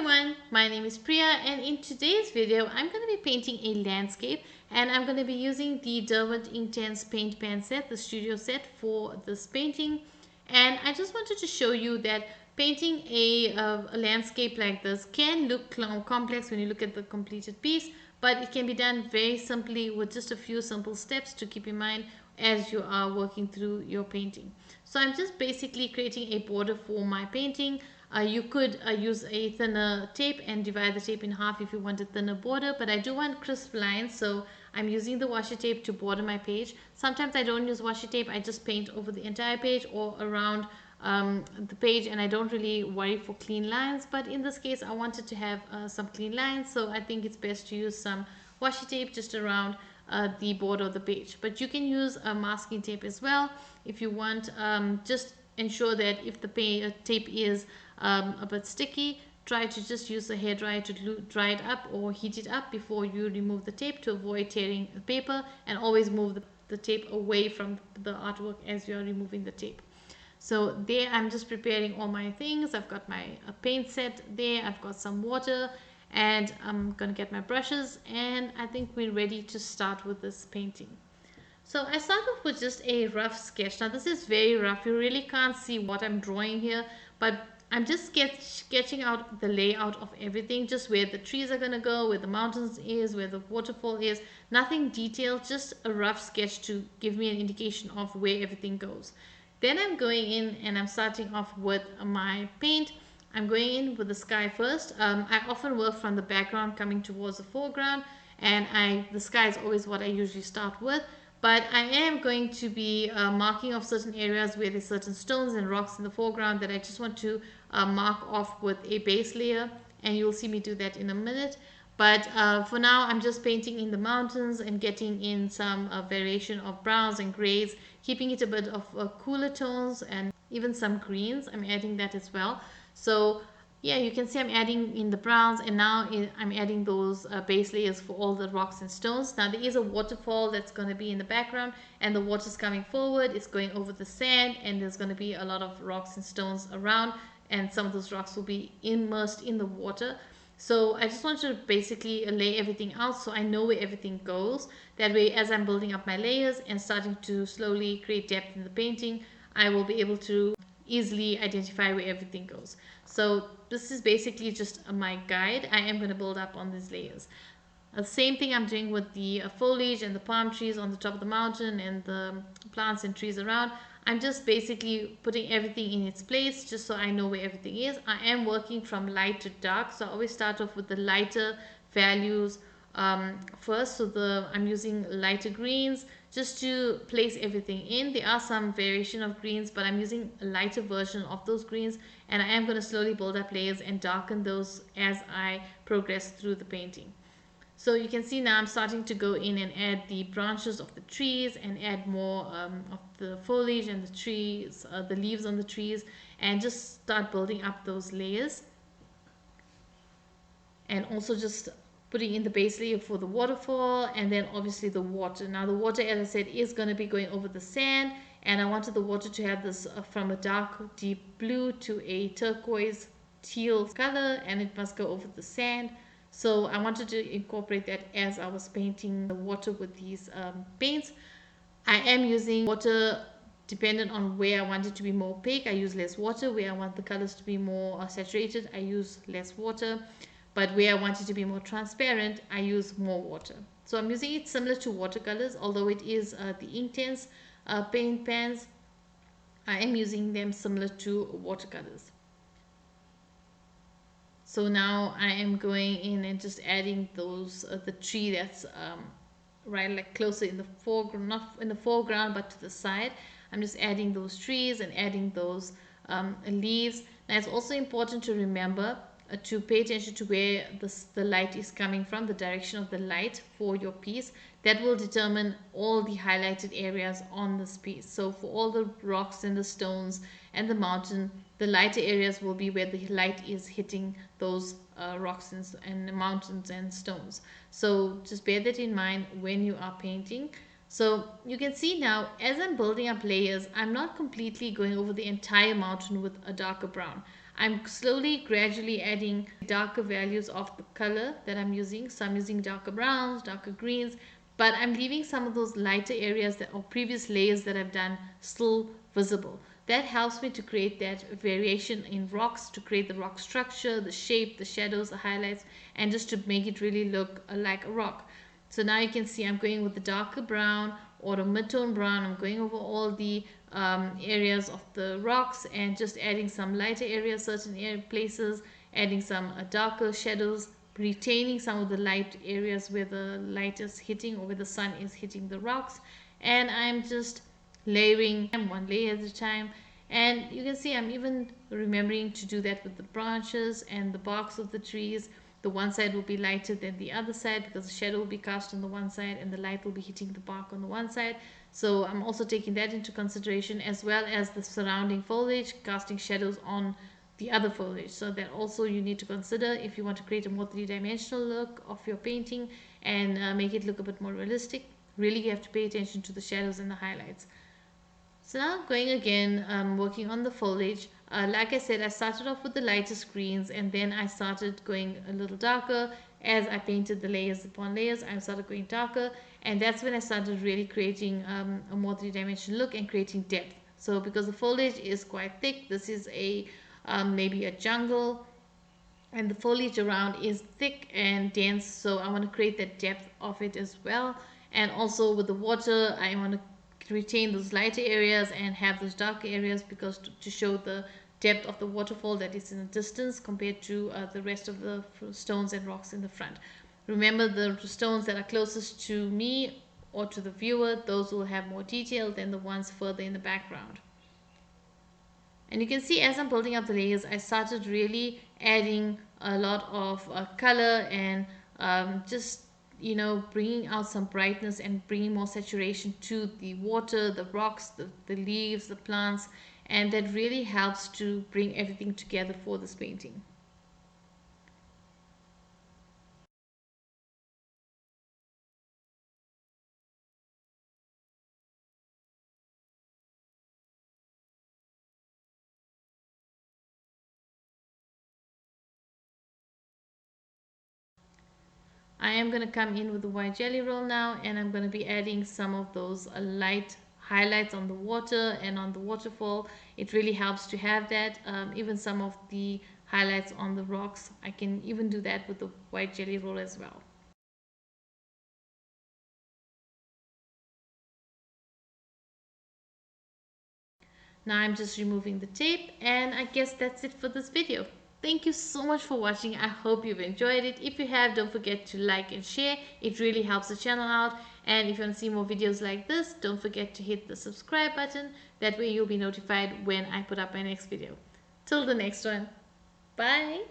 everyone, my name is Priya, and in today's video I'm going to be painting a landscape, and I'm going to be using the Derwent Inktense paint pen set, the studio set, for this painting. And I just wanted to show you that painting a landscape like this can look complex when you look at the completed piece, but it can be done very simply with just a few simple steps to keep in mind as you are working through your painting. So I'm just basically creating a border for my painting. You could use a thinner tape and divide the tape in half if you want a thinner border, but I do want crisp lines, so I'm using the washi tape to border my page. Sometimes I don't use washi tape, I just paint over the entire page or around the page, and I don't really worry for clean lines, but in this case I wanted to have some clean lines, so I think it's best to use some washi tape just around the border of the page. But you can use a masking tape as well if you want. Just ensure that if the tape is a bit sticky, try to just use a hairdryer to dry it up or heat it up before you remove the tape to avoid tearing the paper, and always move the tape away from the artwork as you are removing the tape. So there I'm just preparing all my things. I've got my paint set there, I've got some water, and I'm gonna get my brushes, and I think we're ready to start with this painting. So I start off with just a rough sketch. Now this is very rough, you really can't see what I'm drawing here, but I'm just sketching out the layout of everything, just where the trees are gonna go, where the mountains is, where the waterfall is. Nothing detailed, just a rough sketch to give me an indication of where everything goes. Then I'm going in and I'm starting off with my paint. I'm going in with the sky first. I often work from the background coming towards the foreground, and the sky is always what I usually start with. But I am going to be marking off certain areas where there's certain stones and rocks in the foreground that I just want to mark off with a base layer, and you'll see me do that in a minute. But for now I'm just painting in the mountains and getting in some variation of browns and grays, keeping it a bit of cooler tones, and even some greens I'm adding that as well. So yeah, you can see I'm adding in the browns, and now I'm adding those base layers for all the rocks and stones. Now there is a waterfall that's going to be in the background, and the water's coming forward, it's going over the sand, and there's going to be a lot of rocks and stones around, and some of those rocks will be immersed in the water. So I just want to basically lay everything out so I know where everything goes. That way, as I'm building up my layers and starting to slowly create depth in the painting, I will be able to easily identify where everything goes. So this is basically just my guide. I am going to build up on these layers. The same thing I'm doing with the foliage and the palm trees on the top of the mountain and the plants and trees around. I'm just basically putting everything in its place just so I know where everything is. I am working from light to dark, so I always start off with the lighter values first. So I'm using lighter greens just to place everything in. There are some variation of greens, but I'm using a lighter version of those greens, and I am going to slowly build up layers and darken those as I progress through the painting. So you can see now I'm starting to go in and add the branches of the trees and add more of the foliage and the trees, the leaves on the trees, and just start building up those layers. And also just putting in the base layer for the waterfall, and then obviously the water. Now the water, as I said, is going to be going over the sand, and I wanted the water to have this from a dark deep blue to a turquoise teal color, and it must go over the sand. So I wanted to incorporate that as I was painting the water with these paints. I am using water dependent on where I want it to be more opaque. I use less water. Where I want the colors to be more saturated, I use less water. But where I want it to be more transparent, I use more water. So I'm using it similar to watercolors, although it is the Inktense paint pens. I am using them similar to watercolors. So now I am going in and just adding those the tree that's right, like closer in the foreground, not in the foreground but to the side. I'm just adding those trees and adding those leaves. Now it's also important to remember to pay attention to where the light is coming from, the direction of the light for your piece. That will determine all the highlighted areas on this piece. So for all the rocks and the stones and the mountain, the lighter areas will be where the light is hitting those rocks and mountains and stones. So just bear that in mind when you are painting. So you can see now, as I'm building up layers, I'm not completely going over the entire mountain with a darker brown. I'm slowly, gradually adding darker values of the color that I'm using. So I'm using darker browns, darker greens, but I'm leaving some of those lighter areas that or previous layers that I've done still visible. That helps me to create that variation in rocks, to create the rock structure, the shape, the shadows, the highlights, and just to make it really look like a rock. So now you can see I'm going with the darker brown or a mid-tone brown. I'm going over all the areas of the rocks and just adding some lighter areas, certain places, adding some darker shadows, retaining some of the light areas where the light is hitting or where the sun is hitting the rocks. And I'm just layering one layer at a time. And you can see I'm even remembering to do that with the branches and the barks of the trees. The one side will be lighter than the other side because the shadow will be cast on the one side and the light will be hitting the bark on the one side. So I'm also taking that into consideration, as well as the surrounding foliage casting shadows on the other foliage. So that also you need to consider if you want to create a more three-dimensional look of your painting and make it look a bit more realistic. Really, you have to pay attention to the shadows and the highlights. So now going again, working on the foliage. Like I said, I started off with the lightest greens and then I started going a little darker. As I painted the layers upon layers, I started going darker, and that's when I started really creating a more three-dimensional look and creating depth. So because the foliage is quite thick, this is a maybe a jungle, and the foliage around is thick and dense, so I want to create that depth of it as well. And also with the water, I want to retain those lighter areas and have those darker areas because to show the depth of the waterfall that is in the distance compared to the rest of the stones and rocks in the front. Remember, the stones that are closest to me or to the viewer, those will have more detail than the ones further in the background. And you can see as I'm building up the layers, I started really adding a lot of color and just bringing out some brightness and bringing more saturation to the water, the rocks, the leaves, the plants, and that really helps to bring everything together for this painting. I am going to come in with the white jelly roll now, and I'm going to be adding some of those light highlights on the water and on the waterfall. It really helps to have that. Even some of the highlights on the rocks, I can even do that with the white jelly roll as well. Now I'm just removing the tape, and I guess that's it for this video. Thank you so much for watching. I hope you've enjoyed it. If you have, don't forget to like and share. It really helps the channel out. And if you want to see more videos like this, don't forget to hit the subscribe button. That way you'll be notified when I put up my next video. Till the next one. Bye.